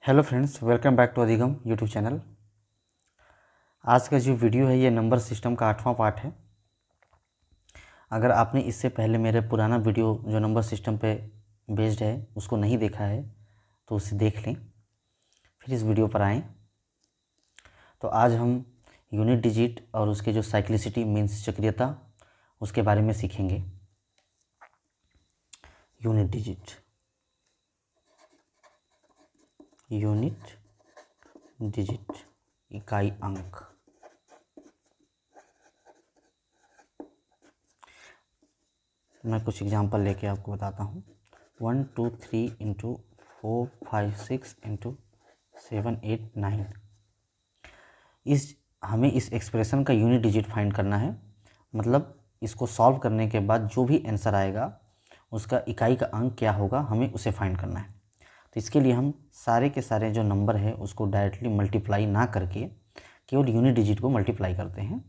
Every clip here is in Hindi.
Hello friends, welcome back to Adhigam YouTube channel. आज का जो वीडियो है ये नंबर सिस्टम का 8वां पार्ट है। अगर आपने इससे पहले मेरे पुराना वीडियो जो नंबर सिस्टम पे बेस्ड है उसको नहीं देखा है तो उसे देख लें, फिर इस वीडियो पर आएँ। तो आज हम यूनिट डिजिट और उसके जो साइक्लिसिटी मीन्स चक्रीयता उसके बारे में सीखेंगे। यूनिट डिजिट, इकाई अंक। मैं कुछ एग्जांपल लेके आपको बताता हूँ। 1 2 3 इंटू 4 5 6 इंटू 7 8 9। हमें इस एक्सप्रेशन का यूनिट डिजिट फाइंड करना है। मतलब इसको सॉल्व करने के बाद जो भी आंसर आएगा उसका इकाई का अंक क्या होगा, हमें उसे फाइंड करना है। तो इसके लिए हम सारे के सारे जो नंबर है उसको डायरेक्टली मल्टीप्लाई ना करके केवल यूनिट डिजिट को मल्टीप्लाई करते हैं।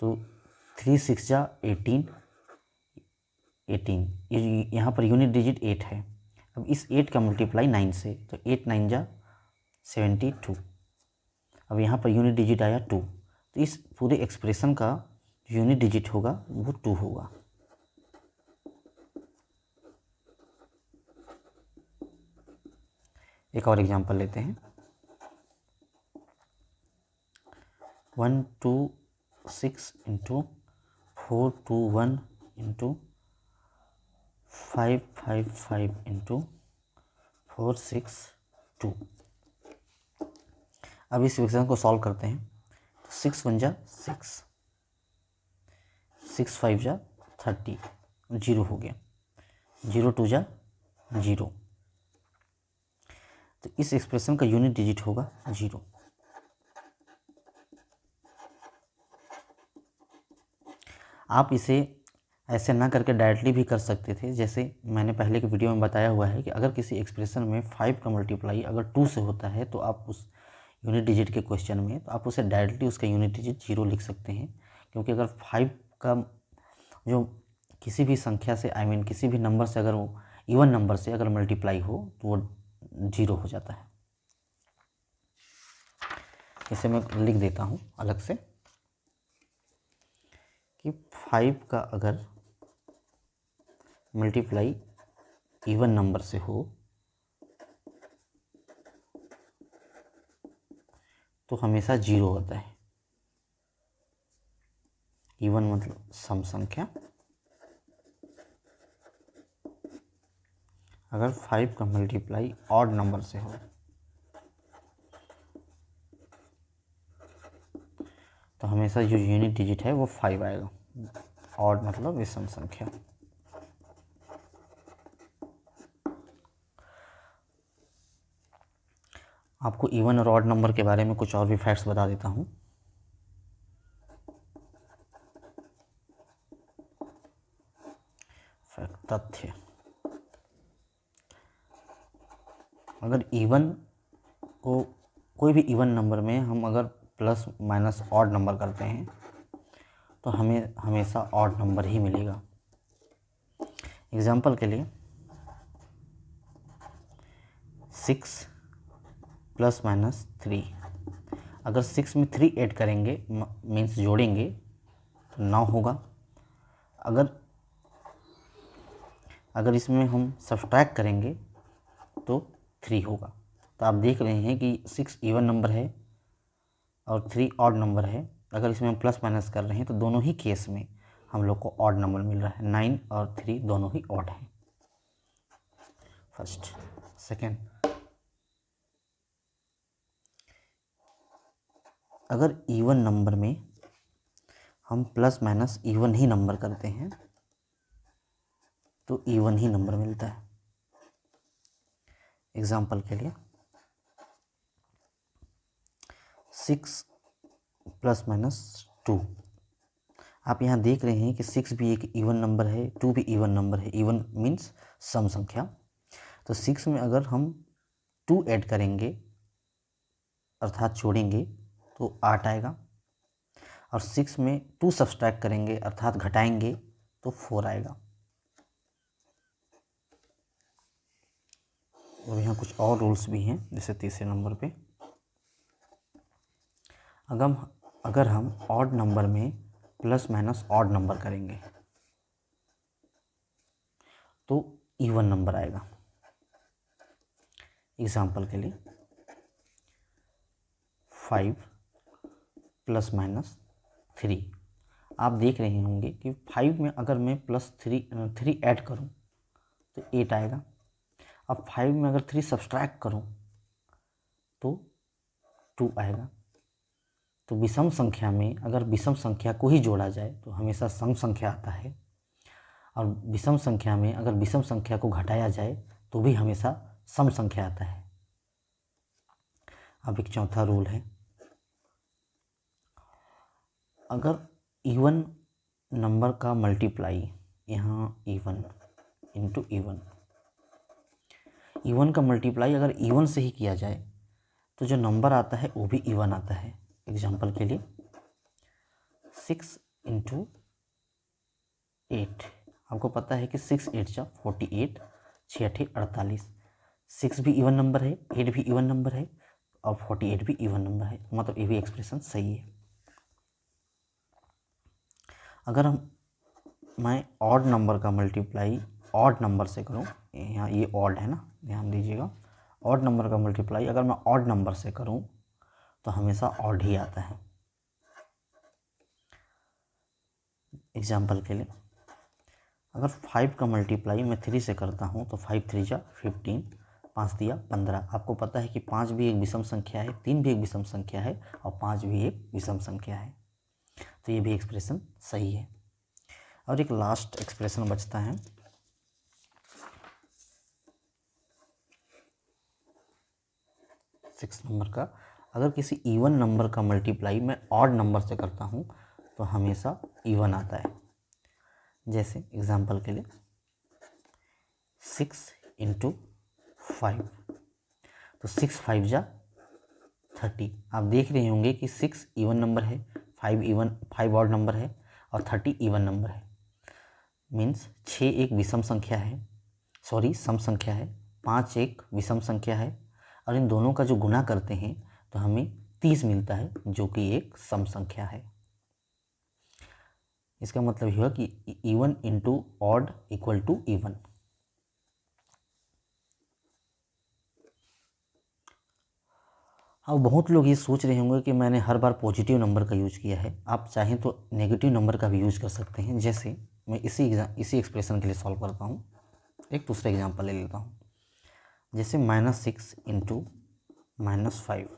तो 3 6 जा 18, यहाँ पर यूनिट डिजिट 8 है। अब इस 8 का मल्टीप्लाई 9 से, तो 8 9 जा 72। अब यहाँ पर यूनिट डिजिट आया 2, तो इस पूरे एक्सप्रेशन का यूनिट डिजिट होगा वो 2 होगा। एक और एग्जांपल लेते हैं। 1 2 6 इंटू 4 2 1 इंटू 5 5 5 इंटू 4 6 2। अब इस इक्वेशन को सॉल्व करते हैं। तो 6 1 जा 6, 6 5 जा 30, 0 हो गया। 0 2 जा 0। तो इस एक्सप्रेशन का यूनिट डिजिट होगा 0। आप इसे ऐसे ना करके डायरेक्टली भी कर सकते थे। जैसे मैंने पहले के वीडियो में बताया हुआ है कि अगर किसी एक्सप्रेशन में 5 का मल्टीप्लाई अगर 2 से होता है तो आप उस यूनिट डिजिट के क्वेश्चन में तो आप उसे डायरेक्टली उसका यूनिट डिजिट 0 लिख सकते हैं। क्योंकि अगर 5 का जो किसी भी संख्या से किसी भी नंबर से अगर वो इवन नंबर से अगर मल्टीप्लाई हो तो वो 0 हो जाता है। इसे मैं लिख देता हूँ अलग से कि 5 का अगर मल्टीप्लाई इवन नंबर से हो तो हमेशा 0 होता है। इवन मतलब सम संख्या। अगर 5 का मल्टीप्लाई ऑड नंबर से हो तो हमेशा जो यूनिट डिजिट है वो 5 आएगा। ऑड मतलब विषम संख्या। आपको इवन और ऑड नंबर के बारे में कुछ और भी फैक्ट्स बता देता हूँ। तथ्य, अगर इवन को कोई भी इवन नंबर में हम अगर प्लस माइनस ऑड नंबर करते हैं तो हमें हमेशा ऑड नंबर ही मिलेगा। एग्जाम्पल के लिए 6 प्लस माइनस 3, अगर 6 में 3 ऐड करेंगे मीन्स जोड़ेंगे तो 9 होगा। अगर इसमें हम सब्ट्रैक्ट करेंगे तो 3 होगा। तो आप देख रहे हैं कि 6 इवन नंबर है और 3 ऑड नंबर है। अगर इसमें हम प्लस माइनस कर रहे हैं तो दोनों ही केस में हम लोग को ऑड नंबर मिल रहा है। 9 और 3 दोनों ही ऑड हैं। फर्स्ट। सेकेंड, अगर इवन नंबर में हम plus minus even he number करते हैं तो इवन ही नंबर मिलता है। एग्जाम्पल के लिए 6 प्लस माइनस 2। आप यहाँ देख रहे हैं कि 6 भी एक इवन नंबर है, 2 भी इवन नंबर है। इवन मीन्स सम संख्या। तो 6 में अगर हम 2 ऐड करेंगे अर्थात जोड़ेंगे तो 8 आएगा। और 6 में 2 सब्सट्रैक्ट करेंगे अर्थात घटाएंगे तो 4 आएगा। और यहाँ कुछ और रूल्स भी हैं, जैसे तीसरे नंबर पे अगर हम ऑड नंबर में प्लस माइनस ऑड नंबर करेंगे तो इवन नंबर आएगा। एग्जाम्पल के लिए 5 प्लस माइनस 3, आप देख रहे होंगे कि 5 में अगर मैं प्लस 3 ऐड करूं तो 8 आएगा। अब 5 में अगर 3 सब्सट्रैक्ट करूं तो 2 आएगा। तो विषम संख्या में अगर विषम संख्या को ही जोड़ा जाए तो हमेशा सम संख्या आता है, और विषम संख्या में अगर विषम संख्या को घटाया जाए तो भी हमेशा सम संख्या आता है। अब एक चौथा रूल है, अगर इवन नंबर का मल्टीप्लाई, यहाँ इवन इंटू इवन का मल्टीप्लाई अगर इवन से ही किया जाए तो जो नंबर आता है वो भी इवन आता है। एग्जाम्पल के लिए 6 इंटू 8, आपको पता है कि 6 8 जा 48, 6 8 48, 6 भी इवन नंबर है, 8 भी इवन नंबर है और 48 भी इवन नंबर है, मतलब ये भी एक्सप्रेशन सही है। अगर मैं ऑड नंबर का मल्टीप्लाई ऑड नंबर से करूं, यहाँ ये ऑड है ना, ध्यान दीजिएगा, ऑड नंबर का मल्टीप्लाई अगर मैं ऑड नंबर से करूं तो हमेशा ऑड ही आता है। एग्जाम्पल के लिए अगर 5 का मल्टीप्लाई मैं 3 से करता हूं तो 5 3 जा 15, 5 दिया 15। आपको पता है कि 5 भी एक विषम संख्या है, 3 भी एक विषम संख्या है और 5 भी एक विषम संख्या है, तो ये भी एक्सप्रेशन सही है। और एक लास्ट एक्सप्रेशन बचता है, सिक्स नंबर का, अगर किसी इवन नंबर का मल्टीप्लाई मैं ऑड नंबर से करता हूँ तो हमेशा इवन आता है। जैसे एग्जाम्पल के लिए 6 इंटू 5, तो 6 5 जा 30। आप देख रहे होंगे कि 6 इवन नंबर है, 5 ऑड नंबर है और 30 इवन नंबर है। मीन्स 6 एक विषम संख्या है, सम संख्या है, 5 एक विषम संख्या है, और इन दोनों का जो गुना करते हैं तो हमें 30 मिलता है, जो कि एक सम संख्या है। इसका मतलब यह हुआ कि even into odd equal to even. अब बहुत लोग ये सोच रहे होंगे कि मैंने हर बार पॉजिटिव नंबर का यूज किया है। आप चाहें तो नेगेटिव नंबर का भी यूज कर सकते हैं। जैसे मैं इसी एक्सप्रेशन के लिए सॉल्व करता हूँ, एक दूसरा एग्जांपल ले लेता हूँ। जैसे -6 इंटू -5,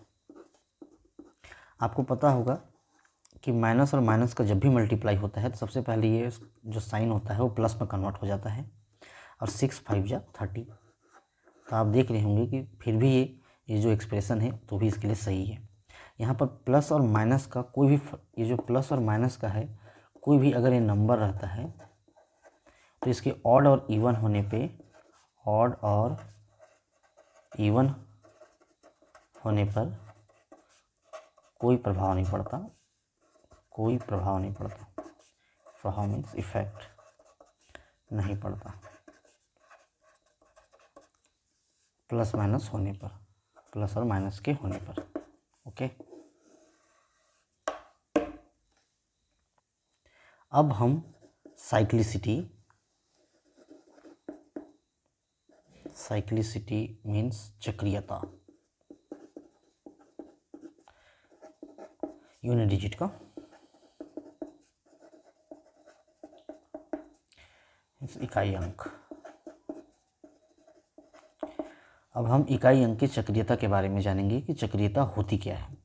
आपको पता होगा कि माइनस और माइनस का जब भी मल्टीप्लाई होता है तो सबसे पहले ये जो साइन होता है वो प्लस में कन्वर्ट हो जाता है, और 6 5 जा 30। तो आप देख रहे होंगे कि फिर भी ये जो एक्सप्रेशन है तो भी इसके लिए सही है। यहाँ पर प्लस और माइनस का कोई भी, ये जो प्लस और माइनस का है, कोई भी अगर ये नंबर रहता है तो इसके ऑड और इवन होने पे, ऑड और इवन होने पर कोई प्रभाव नहीं पड़ता, कोई प्रभाव नहीं पड़ता। प्रभाव मीन्स इफेक्ट नहीं पड़ता प्लस माइनस होने पर, प्लस और माइनस के होने पर। ओके, अब हम साइक्लिसिटी मीन्स चक्रीयता, यूनिट डिजिट का, इकाई अंक। अब हम इकाई अंक की चक्रीयता के बारे में जानेंगे कि चक्रीयता होती क्या है।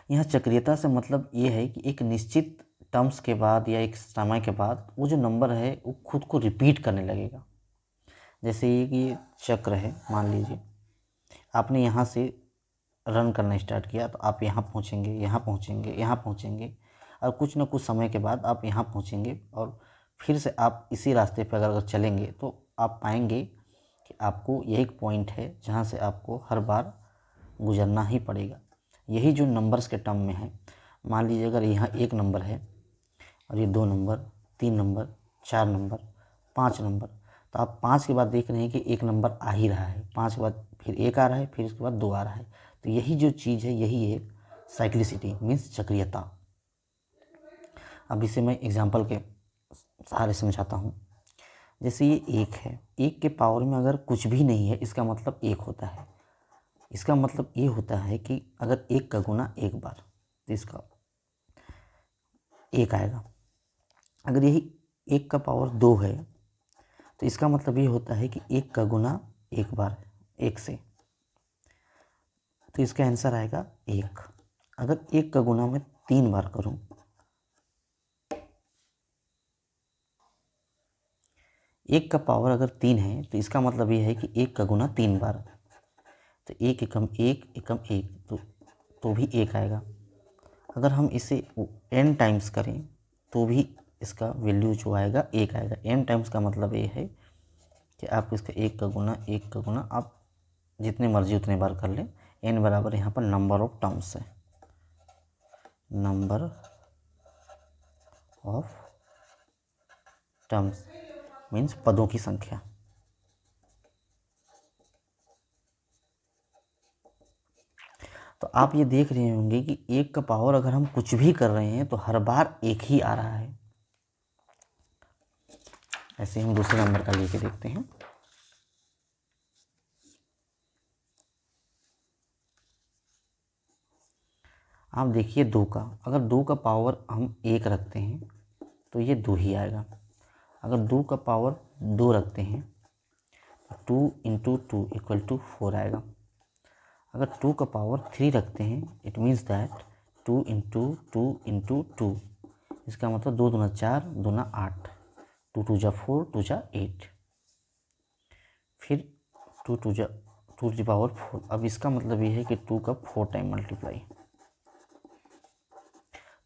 यह चक्रीयता से मतलब ये है कि एक निश्चित टर्म्स के बाद या एक समय के बाद वो जो नंबर है वो खुद को रिपीट करने लगेगा। जैसे ये कि चक्र है, मान लीजिए आपने यहाँ से रन करना स्टार्ट किया तो आप यहाँ पहुँचेंगे, यहाँ पहुँचेंगे, यहाँ पहुँचेंगे, और कुछ ना कुछ समय के बाद आप यहाँ पहुँचेंगे, और फिर से आप इसी रास्ते पर अगर चलेंगे तो आप पाएंगे कि आपको यही एक पॉइंट है जहाँ से आपको हर बार गुजरना ही पड़ेगा। यही जो नंबर्स के टर्म में है, मान लीजिए अगर यहाँ 1 नंबर है और ये 2 नंबर, 3 नंबर, 4 नंबर, 5 नंबर, तो तो आप 5 के बाद देख रहे हैं कि एक नंबर आ ही रहा है, 5 के बाद फिर 1 आ रहा है, फिर उसके बाद 2 आ रहा है। तो यही जो चीज़ है यही है साइक्लिसिटी, मीन्स चक्रीयता। अब इसे मैं एग्जाम्पल के सहारे समझाता हूँ। जैसे ये 1 है, 1 के पावर में अगर कुछ भी नहीं है इसका मतलब 1 होता है। इसका मतलब ये होता है कि अगर 1 का गुना एक बार तो इसका 1 आएगा। अगर यही 1 का पावर 2 है तो इसका मतलब ये होता है कि 1 का गुना एक बार 1 से, तो इसका आंसर आएगा 1। अगर 1 का गुना मैं 3 बार करूं, 1 का पावर अगर 3 है तो इसका मतलब ये है कि 1 का गुना 3 बार, तो 1 एकम 1 एकम 1 तो भी 1 आएगा। अगर हम इसे n टाइम्स करें तो भी इसका वैल्यू जो आएगा 1 आएगा। n टाइम्स का मतलब ये है कि आप इसका 1 का गुना आप जितने मर्जी उतने बार कर लें। n बराबर यहाँ पर नंबर ऑफ टर्म्स है, नंबर ऑफ टर्म्स मीन्स पदों की संख्या। तो आप ये देख रहे होंगे कि 1 का पावर अगर हम कुछ भी कर रहे हैं तो हर बार 1 ही आ रहा है। ऐसे हम दूसरे नंबर का लेके देखते हैं। आप देखिए 2 का, अगर 2 का पावर हम 1 रखते हैं तो ये 2 ही आएगा। अगर 2 का पावर 2 रखते हैं 2 इंटू 2 इक्वल टू 4 आएगा। अगर 2 का पावर 3 रखते हैं it means that 2 into 2 into 2, इसका मतलब 2 दूना 4 दूना 8, 2 टू जा 4 2 जा 8, फिर 2 टू द पावर 4। अब इसका मतलब ये है कि 2 का 4 टाइम मल्टीप्लाई,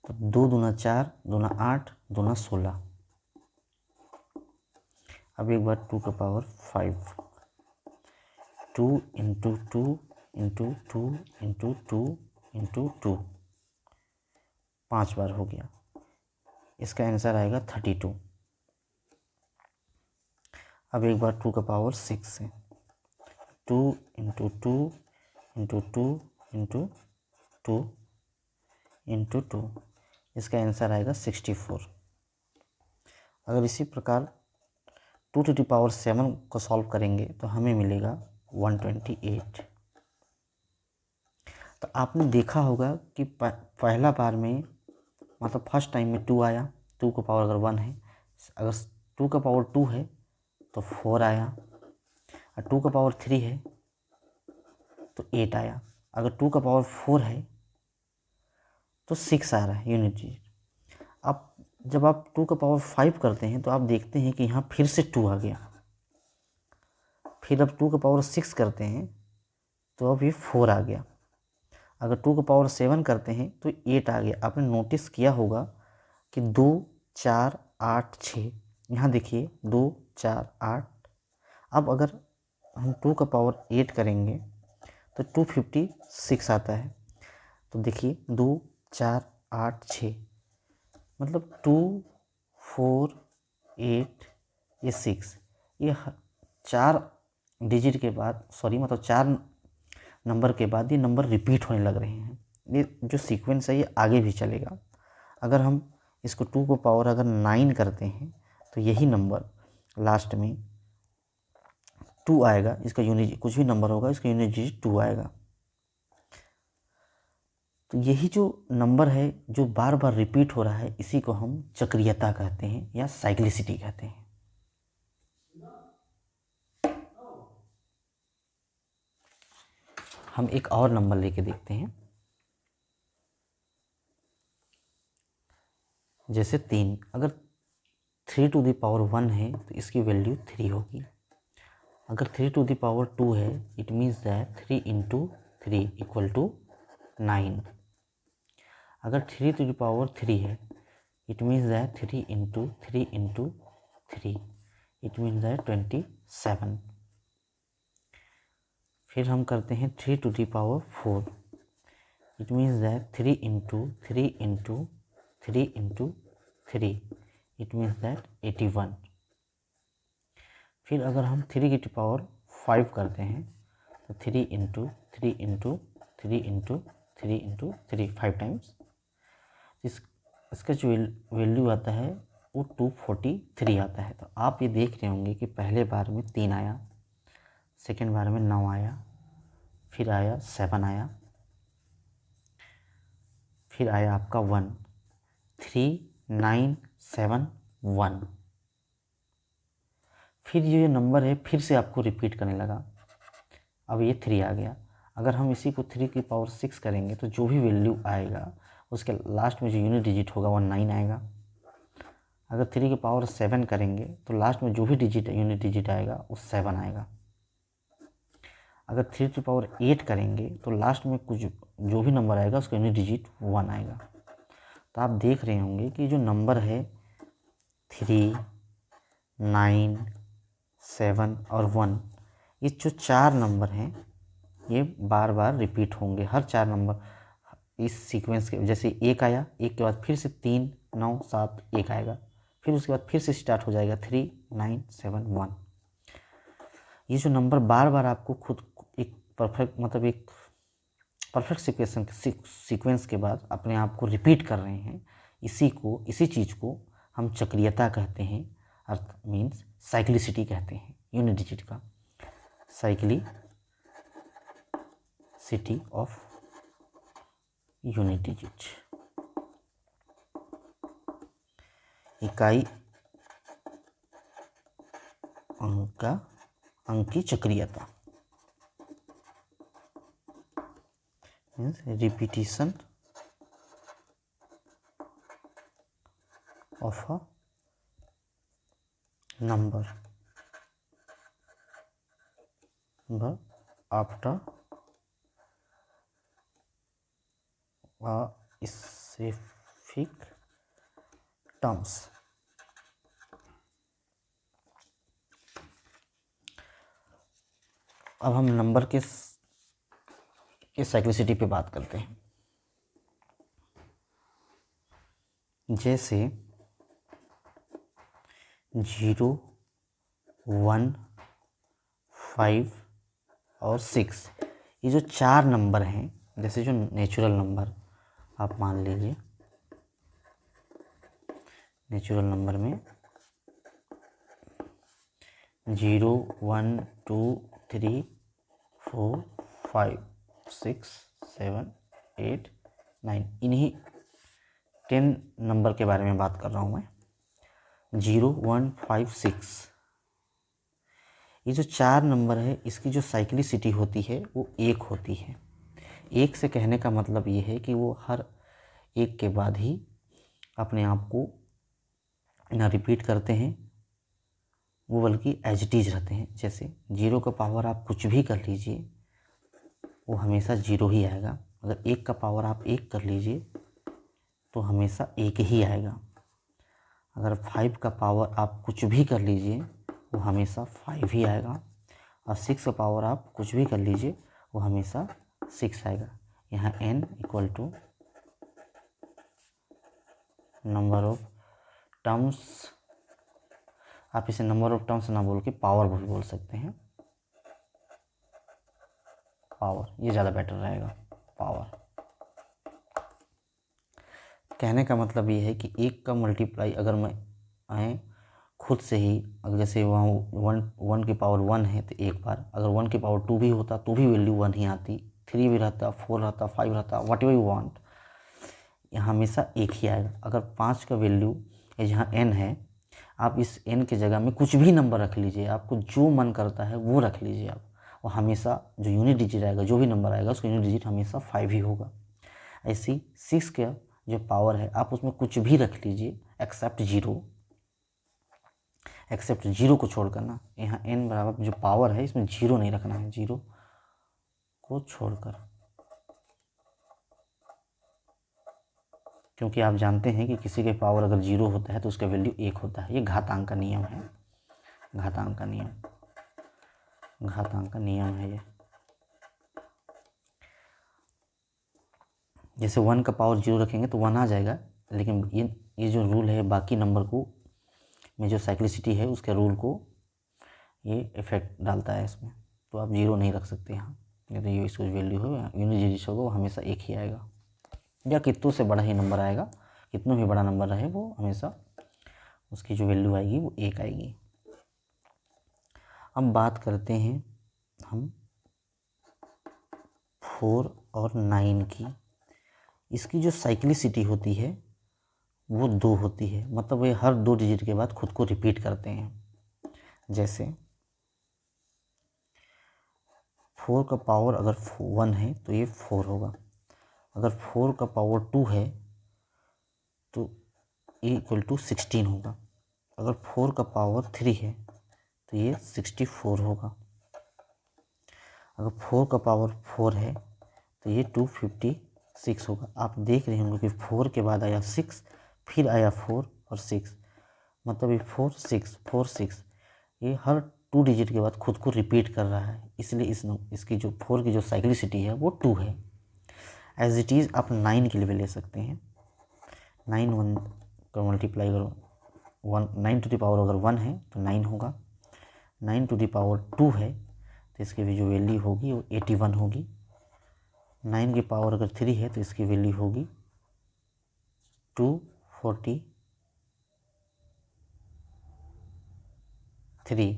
तो 2 दूना 4 दूना 8 दूना 16। अब एक बार 2 का power 5, 2 into 2 into 2 into 2 into 2, 5 बार हो गया। इसका आंसर आएगा 32। अब एक बार 2 का पावर 6 है, 2 इंटू 2 इंटू 2 इंटू 2 इंटू 2, इसका आंसर आएगा 64। अगर इसी प्रकार 2 टू द पावर 7 को सॉल्व करेंगे तो हमें मिलेगा 128। तो आपने देखा होगा कि पहला बार में मतलब फर्स्ट टाइम में 2 आया, 2 का पावर अगर 1 है। अगर 2 का पावर 2 है तो 4 आया, और 2 का पावर 3 है तो 8 आया। अगर 2 का पावर 4 है तो 6 आ रहा है यूनिट डिजिट। अब जब आप 2 का पावर 5 करते हैं तो आप देखते हैं कि यहाँ फिर से 2 आ गया। फिर अब 2 का पावर 6 करते हैं तो अब ये 4 आ गया। अगर 2 का पावर 7 करते हैं तो 8 आ गया। आपने नोटिस किया होगा कि 2 4 8 6, यहाँ देखिए 2 4 8। अब अगर हम 2 का पावर 8 करेंगे तो 256 आता है। तो देखिए 2 4 8 6 मतलब 2 4 8 ये 6, ये 4 डिजिट के बाद मतलब 4 नंबर के बाद ये नंबर रिपीट होने लग रहे हैं। ये जो सीक्वेंस है ये आगे भी चलेगा। अगर हम इसको 2 को पावर अगर 9 करते हैं तो यही नंबर लास्ट में 2 आएगा। इसका यूनिट कुछ भी नंबर होगा इसका यूनिट डिजिट 2 आएगा। तो यही जो नंबर है जो बार बार रिपीट हो रहा है इसी को हम चक्रीयता कहते हैं या साइक्लिसिटी कहते हैं। हम एक और नंबर लेके देखते हैं, जैसे 3। अगर 3 टू द पावर 1 है तो इसकी वैल्यू 3 होगी। अगर 3 टू द पावर 2 है it means that 3 into 3 equal to 9। अगर 3 टू द पावर 3 है it means that 3 into 3 into 3 it means that 27। फिर हम करते हैं 3 to the power 4 it means that 3 into 3 into 3 into 3 it means that 81। फिर अगर हम 3 की पावर 5 करते हैं तो 3 into 3 into 3 into 3 into 3 5 times, इसका जो वैल्यू आता है वो 243 आता है। तो आप ये देख रहे होंगे कि पहले बार में 3 आया, सेकेंड बार में 9 आया, फिर आया 7 आया, फिर आया आपका 1, 3 9 7 1। फिर ये नंबर है फिर से आपको रिपीट करने लगा, अब ये 3 आ गया। अगर हम इसी को 3 की पावर 6 करेंगे तो जो भी वैल्यू आएगा उसके लास्ट में जो यूनिट डिजिट होगा वो 9 आएगा। अगर 3 की पावर 7 करेंगे तो लास्ट में जो भी यूनिट डिजिट आएगा वो 7 आएगा। अगर 3 की पावर 8 करेंगे तो लास्ट में कुछ जो भी नंबर आएगा उसका यूनिट डिजिट 1 आएगा। तो आप देख रहे होंगे कि जो नंबर है 3 9 7 और 1, ये जो 4 नंबर हैं ये बार बार रिपीट होंगे। हर 4 नंबर इस सीक्वेंस के, जैसे 1 आया, 1 के बाद फिर से 3 9 7 1 आएगा, फिर उसके बाद फिर से स्टार्ट हो जाएगा 3 9 7 1। ये जो नंबर बार बार आपको खुद एक परफेक्ट सीक्वेंस के बाद अपने आप को रिपीट कर रहे हैं, इसी चीज़ को हम चक्रीयता कहते हैं, अर्थ मीन्स साइक्लिसिटी कहते हैं यूनिट डिजिट का, साइक्लिसिटी ऑफ यूनिट डिजिट। इकाई अंक की चक्रीयता means repetition of a number after a specific terms। अब हम नंबर के साइक्लिसिटी पे बात करते हैं। जैसे 0 1 5 और 6, ये जो 4 नंबर हैं, जैसे जो नेचुरल नंबर आप मान लीजिए, नेचुरल नंबर में 0 1 2 3 4 5 6 7 8 9, इन्हीं 10 नंबर के बारे में बात कर रहा हूँ मैं। 0 1 5 6, ये जो 4 नंबर है इसकी जो साइक्लिसिटी होती है वो 1 होती है। 1 से कहने का मतलब ये है कि वो हर एक के बाद ही अपने आप को ना रिपीट करते हैं, वो बल्कि एज इट इज रहते हैं। जैसे 0 का पावर आप कुछ भी कर लीजिए वो हमेशा 0 ही आएगा। अगर 1 का पावर आप 1 कर लीजिए तो हमेशा 1 ही आएगा। अगर 5 का पावर आप कुछ भी कर लीजिए वो हमेशा 5 ही आएगा। और 6 का पावर आप कुछ भी कर लीजिए वो हमेशा 6 आएगा। यहाँ n equal to number of terms, आप इसे नंबर ऑफ टर्म्स ना बोल के पावर बोल सकते हैं। पावर, ये ज़्यादा बेटर रहेगा। पावर कहने का मतलब ये है कि 1 का मल्टीप्लाई अगर मैं आए खुद से ही, अगर जैसे वहाँ 1 की पावर 1 है तो एक बार, अगर 1 की पावर 2 भी होता तो भी वैल्यू 1 ही आती, 3 भी रहता, 4 रहता, 5 रहता, वट एवर यू वांट, यहाँ हमेशा 1 ही आएगा। अगर 5 का वैल्यू जहाँ n है, आप इस n के जगह में कुछ भी नंबर रख लीजिए, आपको जो मन करता है वो रख लीजिए आप, और हमेशा जो यूनिट डिजिट आएगा, जो भी नंबर आएगा उसका यूनिट डिजिट हमेशा 5 ही होगा। ऐसी 6 का जो पावर है आप उसमें कुछ भी रख लीजिए एक्सेप्ट 0 को छोड़कर ना, यहाँ n बराबर जो पावर है इसमें 0 नहीं रखना है, 0 को छोड़कर, क्योंकि आप जानते हैं कि किसी के पावर अगर 0 होता है तो उसका वैल्यू 1 होता है। ये घातांक का नियम है, घातांक का नियम है ये। जैसे 1 का पावर 0 रखेंगे तो 1 आ जाएगा, लेकिन ये जो रूल है बाकी नंबर को में जो साइक्लिसिटी है उसके रूल को ये इफेक्ट डालता है इसमें, तो आप 0 नहीं रख सकते यहाँ, नहीं तो ये इसको वैल्यू हो यूनिट डिजिट होगा वो हमेशा एक ही आएगा, या कितनों से बड़ा ही नंबर आएगा, कितना भी बड़ा नंबर रहे वो हमेशा उसकी जो वैल्यू आएगी वो एक आएगी। अब बात करते हैं हम 4 और 9 की। इसकी जो साइक्लिसिटी होती है वो 2 होती है, मतलब ये हर 2 डिजिट के बाद खुद को रिपीट करते हैं। जैसे 4 का पावर अगर 1 है तो ये 4 होगा, अगर 4 का पावर 2 है तो ये इक्वल टू 16 होगा, अगर 4 का पावर 3 है तो ये 64 होगा, अगर 4 का पावर 4 है तो ये 256 होगा। आप देख रहे होंगे कि 4 के बाद आया 6, फिर आया 4 और 6, मतलब ये 4 6 4 6, ये हर 2 डिजिट के बाद खुद को रिपीट कर रहा है, इसलिए इसकी जो 4 की जो साइक्लिसिटी है वो 2 है। एज इट इज़ आप 9 के लिए भी ले सकते हैं। 9 1 का मल्टीप्लाई करो, 9 टू द पावर अगर 1 है तो 9 होगा, 9 टू द पावर 2 है तो इसकी भी जो वैल्यू होगी वो 81 होगी, 9 की पावर अगर 3 है तो इसकी वैल्यू होगी 243।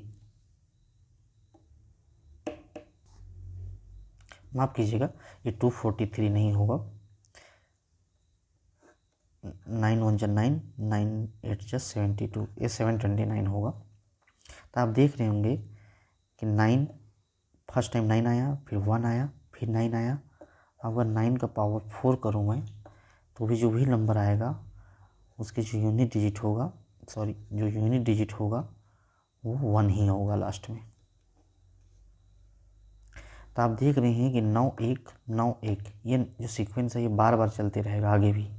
माफ़ कीजिएगा, ये 243 नहीं होगा, 9 1 जा 9, 9 8 जा 72, ये 729 होगा। तो आप देख रहे होंगे कि 9 फर्स्ट टाइम 9 आया, फिर 1 आया, फिर 9 आया। अगर 9 का पावर 4 करूँ मैं तो भी जो भी नंबर आएगा उसके जो यूनिट डिजिट होगा वो 1 ही होगा लास्ट में। तो आप देख रहे हैं कि 9 1 9 1 ये जो सीक्वेंस है ये बार बार चलते रहेगा आगे भी।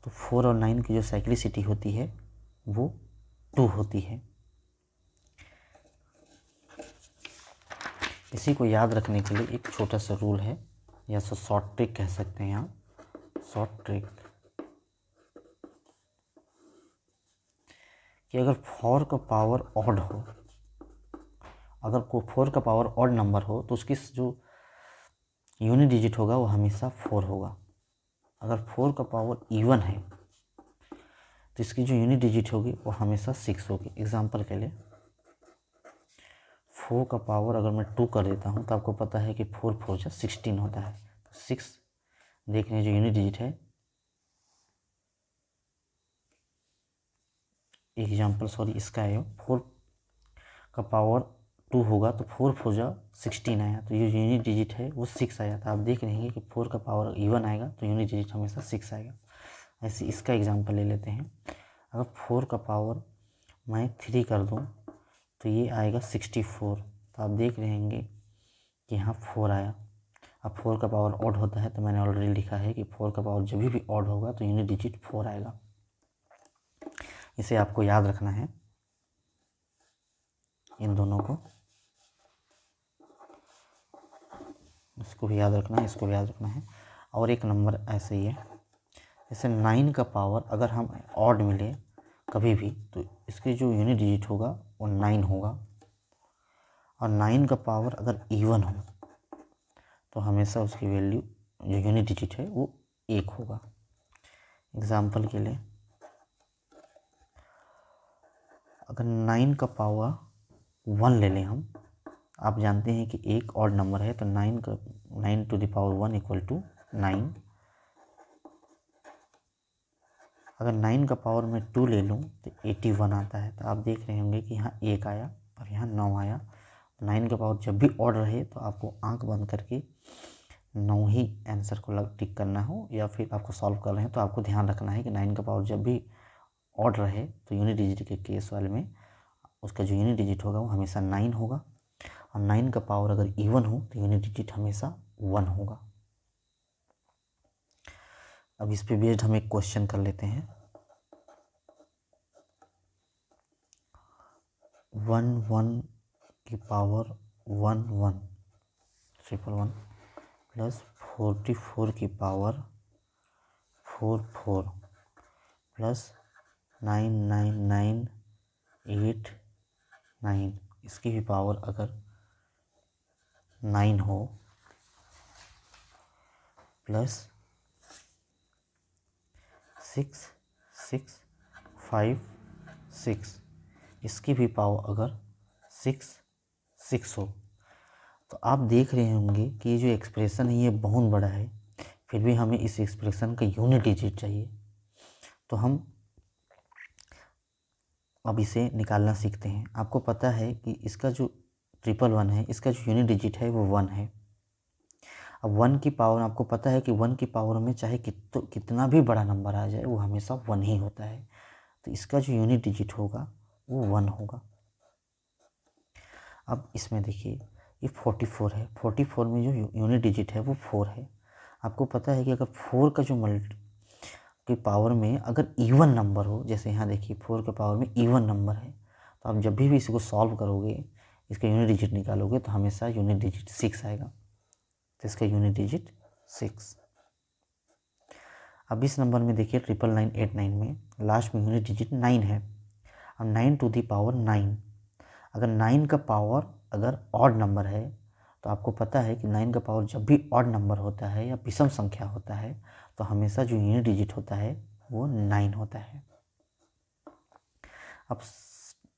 तो 4 और 9 की जो साइक्लिसिटी होती है वो 2 होती है। इसी को याद रखने के लिए एक छोटा सा रूल है, या शॉर्ट ट्रिक कह सकते हैं आप, शॉर्ट ट्रिक, कि अगर 4 का पावर ऑड हो, अगर कोई 4 का पावर ऑड नंबर हो तो उसकी जो यूनिट डिजिट होगा वो हमेशा 4 होगा। अगर 4 का पावर इवन है तो इसकी जो यूनिट डिजिट होगी वो हमेशा 6 होगी। एग्जांपल के लिए 4 का पावर अगर मैं 2 कर देता हूँ तो आपको पता है कि 4 4 जा 16 होता है, तो 6 देख रहे जो यूनिट डिजिट है, एग्जांपल इसका है, 4 का पावर 2 होगा तो 4 4 जा 16 आया, तो ये यूनिट डिजिट है वो 6 आया था। आप देख रहे हैं कि 4 का पावर इवन आएगा तो यूनिट डिजिट हमेशा 6 आएगा। ऐसे इसका एग्जांपल ले लेते हैं, अगर 4 का पावर मैं 3 कर दूं तो ये आएगा 64, तो आप देख रहे होंगे कि यहाँ 4 आया। अब 4 का पावर ऑड होता है तो मैंने ऑलरेडी लिखा है कि 4 का पावर जब भी ऑड होगा तो यूनिट डिजिट 4 आएगा। इसे आपको याद रखना है, इन दोनों को, इसको भी याद रखना है, इसको भी याद रखना है। और एक नंबर ऐसे ही है, जैसे 9 का पावर अगर हम ऑड मिले कभी भी तो इसकी जो यूनिट डिजिट होगा वो 9 होगा, और 9 का पावर अगर इवन हो तो हमेशा उसकी वैल्यू जो यूनिट डिजिट है वो 1 होगा। एग्जाम्पल के लिए अगर 9 का पावर 1 ले लें हम, आप जानते हैं कि एक ऑड नंबर है तो 9 to the power 1 equal to 9। अगर 9 का पावर मैं 2 ले लूँ तो 81 आता है। तो आप देख रहे होंगे कि यहाँ 1 आया और यहाँ 9 आया। 9 का पावर जब भी ऑड रहे तो आपको आंख बंद करके 9 ही आंसर को टिक करना हो, या फिर आपको सॉल्व कर रहे हैं तो आपको ध्यान रखना है कि 9 का पावर जब भी ऑड रहे तो यूनिट डिजिट के केस वाले में उसका जो यूनिट डिजिट होगा वो हमेशा 9 होगा, और 9 का पावर अगर इवन हो तो यूनिट डिजिट हमेशा 1 होगा। अब इस पे बेस्ड हम एक क्वेश्चन कर लेते हैं। 1 1 की पावर 1 1 1 प्लस 44 की पावर 4 4 प्लस 9 9 9 8 9 इसकी भी पावर अगर 9 हो प्लस 6 6 5 6, इसकी भी पावर अगर 6 6 हो, तो आप देख रहे होंगे कि ये जो एक्सप्रेशन है ये बहुत बड़ा है, फिर भी हमें इस एक्सप्रेशन का यूनिट डिजिट चाहिए। तो हम अब इसे निकालना सीखते हैं। आपको पता है कि इसका जो 111 है, इसका जो यूनिट डिजिट है वो 1 है। अब 1 की पावर, आपको पता है कि 1 की पावर में चाहे कितना भी बड़ा नंबर आ जाए वो हमेशा 1 ही होता है। तो इसका जो यूनिट डिजिट होगा वो 1 होगा। अब इसमें देखिए ये 44 है, 44 में जो यूनिट डिजिट है वो 4 है। आपको पता है कि अगर 4 का जो की पावर में अगर इवन नंबर हो, जैसे यहाँ देखिए 4 के पावर में इवन नंबर है, तो आप जब भी इसको सॉल्व करोगे, इसका यूनिट डिजिट निकालोगे, तो हमेशा यूनिट डिजिट 6 आएगा। तो इसका यूनिट डिजिट 6। अब इस नंबर में देखिए 9989 में लास्ट में यूनिट डिजिट 9 है। अब 9 टू दी पावर 9, अगर 9 का पावर अगर ऑड नंबर है, तो आपको पता है कि 9 का पावर जब भी ऑड नंबर होता है या विषम संख्या होता है, तो हमेशा जो यूनिट डिजिट होता है वो 9 होता है। अब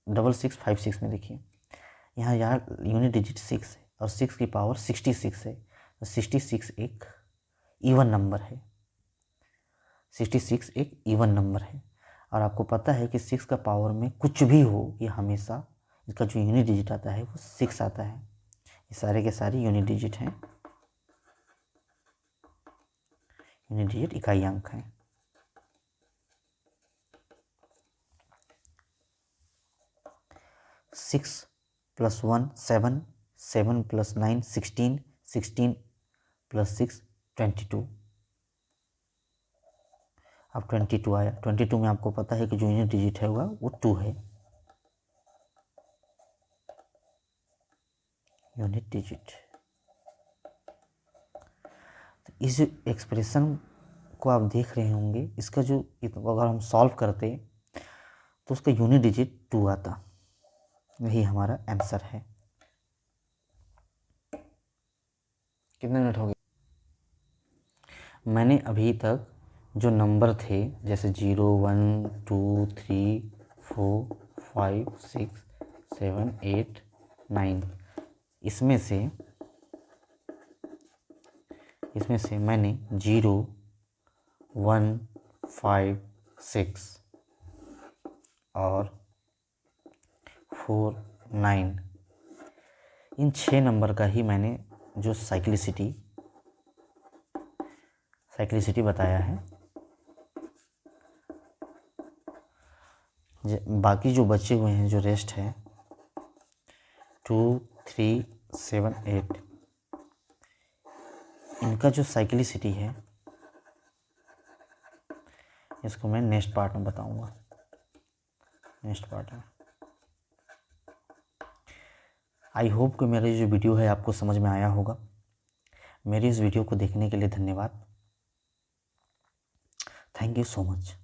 6656 में देखिए, यहाँ यार यूनिट डिजिट 6 है और 6 की पावर 66 है, तो 66 एक इवन नंबर है। 66 एक इवन नंबर है, और आपको पता है कि 6 का पावर में कुछ भी हो, ये हमेशा इसका जो यूनिट डिजिट आता है वो 6 आता है। ये सारे के सारे यूनिट डिजिट हैं, यूनिट डिजिट इकाई अंक हैं। Six plus 1 7, 7 plus 9 16, 16 plus 6 22। अब 22 आया, 22 में आपको पता है कि जो यूनिट डिजिट है वो 2 है, यूनिट डिजिट। तो इस एक्सप्रेशन को आप देख रहे होंगे, इसका जो अगर हम सॉल्व करते तो उसका यूनिट डिजिट 2 आता। यही हमारा आंसर है। कितने मिनट हो गए? मैंने अभी तक जो नंबर थे, जैसे 0 1 2 3 4 5 6 7 8 9, इसमें से मैंने 0 1 5 6 और 4 9, इन 6 नंबर का ही मैंने जो साइक्लिसिटी बताया है। बाकी जो बचे हुए हैं, जो रेस्ट है 2 3 7 8, इनका जो साइक्लिसिटी है इसको मैं नेक्स्ट पार्ट में बताऊंगा। नेक्स्ट पार्ट में आई होप कि मेरा जो वीडियो है आपको समझ में आया होगा। मेरी इस वीडियो को देखने के लिए धन्यवाद। Thank you so much.